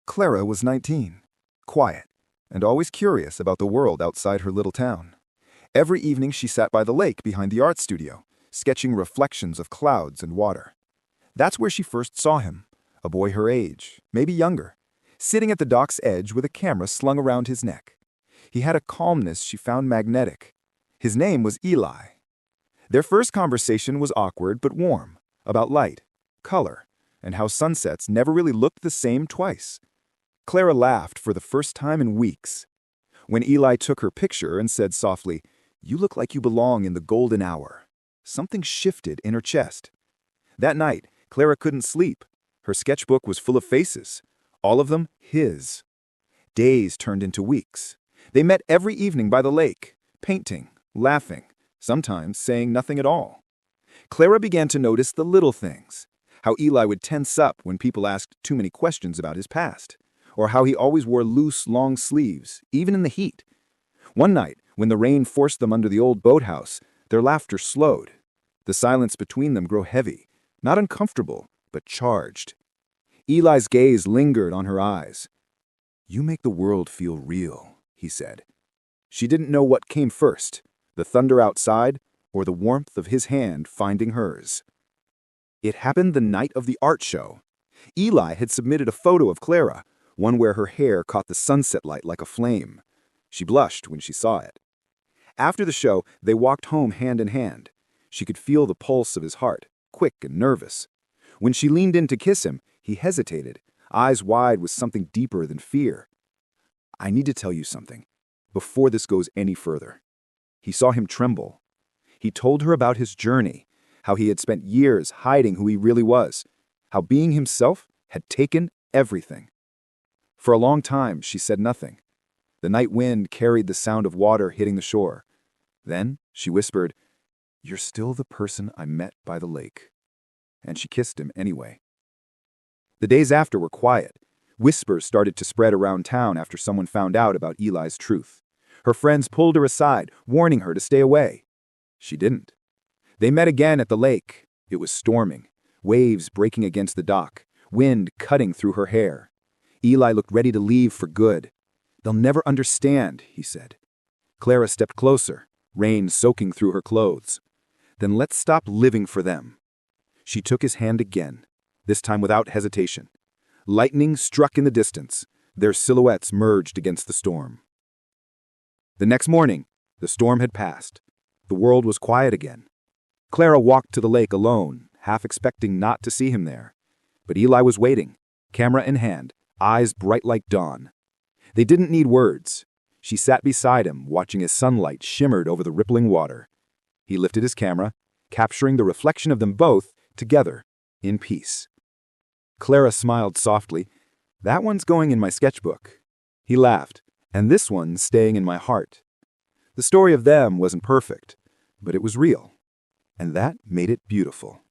Clara was 19, quiet, and always curious about the world outside her little town. Every evening she sat by the lake behind the art studio, sketching reflections of clouds and water. That's where she first saw him, a boy her age, maybe younger, sitting at the dock's edge with a camera slung around his neck. He had a calmness she found magnetic. His name was Eli. Their first conversation was awkward but warm, about light, color, and how sunsets never really looked the same twice. Clara laughed for the first time in weeks. When Eli took her picture and said softly, "You look like you belong in the golden hour," something shifted in her chest. That night, Clara couldn't sleep. Her sketchbook was full of faces, all of them his. Days turned into weeks. They met every evening by the lake, painting, laughing, sometimes saying nothing at all. Clara began to notice the little things, how Eli would tense up when people asked too many questions about his past, or how he always wore loose, long sleeves, even in the heat. One night, when the rain forced them under the old boathouse, their laughter slowed. The silence between them grew heavy, not uncomfortable, but charged. Eli's gaze lingered on her eyes. "You make the world feel real," he said. She didn't know what came first, the thunder outside or the warmth of his hand finding hers. It happened the night of the art show. Eli had submitted a photo of Clara, one where her hair caught the sunset light like a flame. She blushed when she saw it. After the show, they walked home hand in hand. She could feel the pulse of his heart, quick and nervous. When she leaned in to kiss him, he hesitated, eyes wide with something deeper than fear. "I need to tell you something, before this goes any further." He saw him tremble. He told her about his journey, how he had spent years hiding who he really was, how being himself had taken everything. For a long time, she said nothing. The night wind carried the sound of water hitting the shore. Then she whispered, "You're still the person I met by the lake." And she kissed him anyway. The days after were quiet. Whispers started to spread around town after someone found out about Eli's truth. Her friends pulled her aside, warning her to stay away. She didn't. They met again at the lake. It was storming, waves breaking against the dock, wind cutting through her hair. Eli looked ready to leave for good. "They'll never understand," he said. Clara stepped closer, rain soaking through her clothes. "Then let's stop living for them." She took his hand again, this time without hesitation. Lightning struck in the distance. Their silhouettes merged against the storm. The next morning, the storm had passed. The world was quiet again. Clara walked to the lake alone, half expecting not to see him there. But Eli was waiting, camera in hand, eyes bright like dawn. They didn't need words. She sat beside him, watching as sunlight shimmered over the rippling water. He lifted his camera, capturing the reflection of them both together, in peace. Clara smiled softly. "That one's going in my sketchbook." He laughed. "And this one's staying in my heart." The story of them wasn't perfect, but it was real, and that made it beautiful.